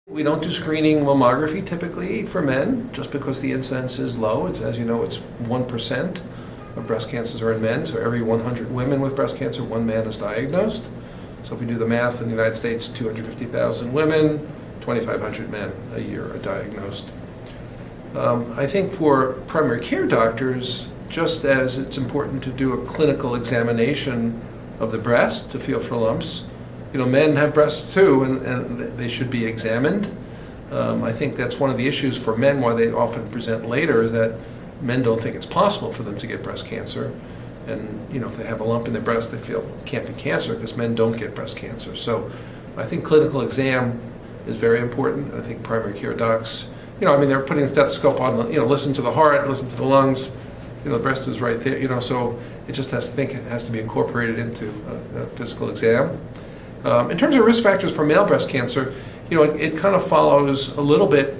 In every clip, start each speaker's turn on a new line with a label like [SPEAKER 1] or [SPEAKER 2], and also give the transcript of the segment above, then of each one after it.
[SPEAKER 1] We don't do screening mammography typically for men, just because the incidence is low. As you know, it's 1% of breast cancers are in men, so every 100 women with breast cancer, one man is diagnosed. So if we do the math, in the United States, 250,000 women, 2,500 men a year are diagnosed. I think for primary care doctors, just as it's important to do a clinical examination of the breast to feel for lumps, men have breasts too, and they should be examined. I think that's one of the issues for men, why they often present later, is that men don't think it's possible for them to get breast cancer. And if they have a lump in their breast, they feel it can't be cancer because men don't get breast cancer. So I think clinical exam is very important. I think primary care docs, they're putting a stethoscope on, listen to the heart, listen to the lungs, the breast is right there, so it just has to be incorporated into a physical exam. In terms of risk factors for male breast cancer, it kind of follows a little bit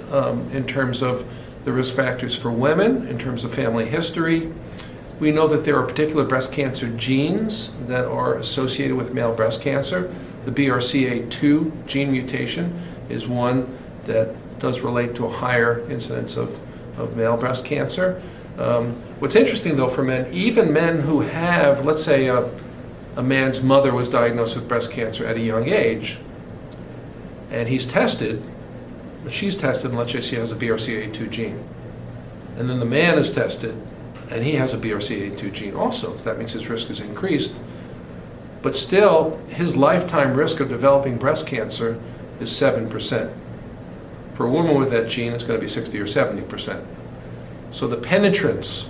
[SPEAKER 1] in terms of the risk factors for women, in terms of family history. We know that there are particular breast cancer genes that are associated with male breast cancer. The BRCA2 gene mutation is one that does relate to a higher incidence of male breast cancer. What's interesting though for men, even men who have, let's say a man's mother was diagnosed with breast cancer at a young age, and she's tested, and let's say she has a BRCA2 gene. And then the man is tested, and he has a BRCA2 gene also, so that means his risk is increased. But still, his lifetime risk of developing breast cancer is 7%. For a woman with that gene, it's going to be 60 or 70%. So the penetrance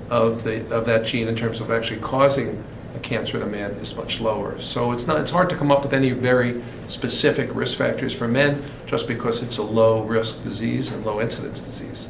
[SPEAKER 1] of that gene in terms of actually causing a cancer in a man is much lower. So it's hard to come up with any very specific risk factors for men just because it's a low risk disease and low incidence disease.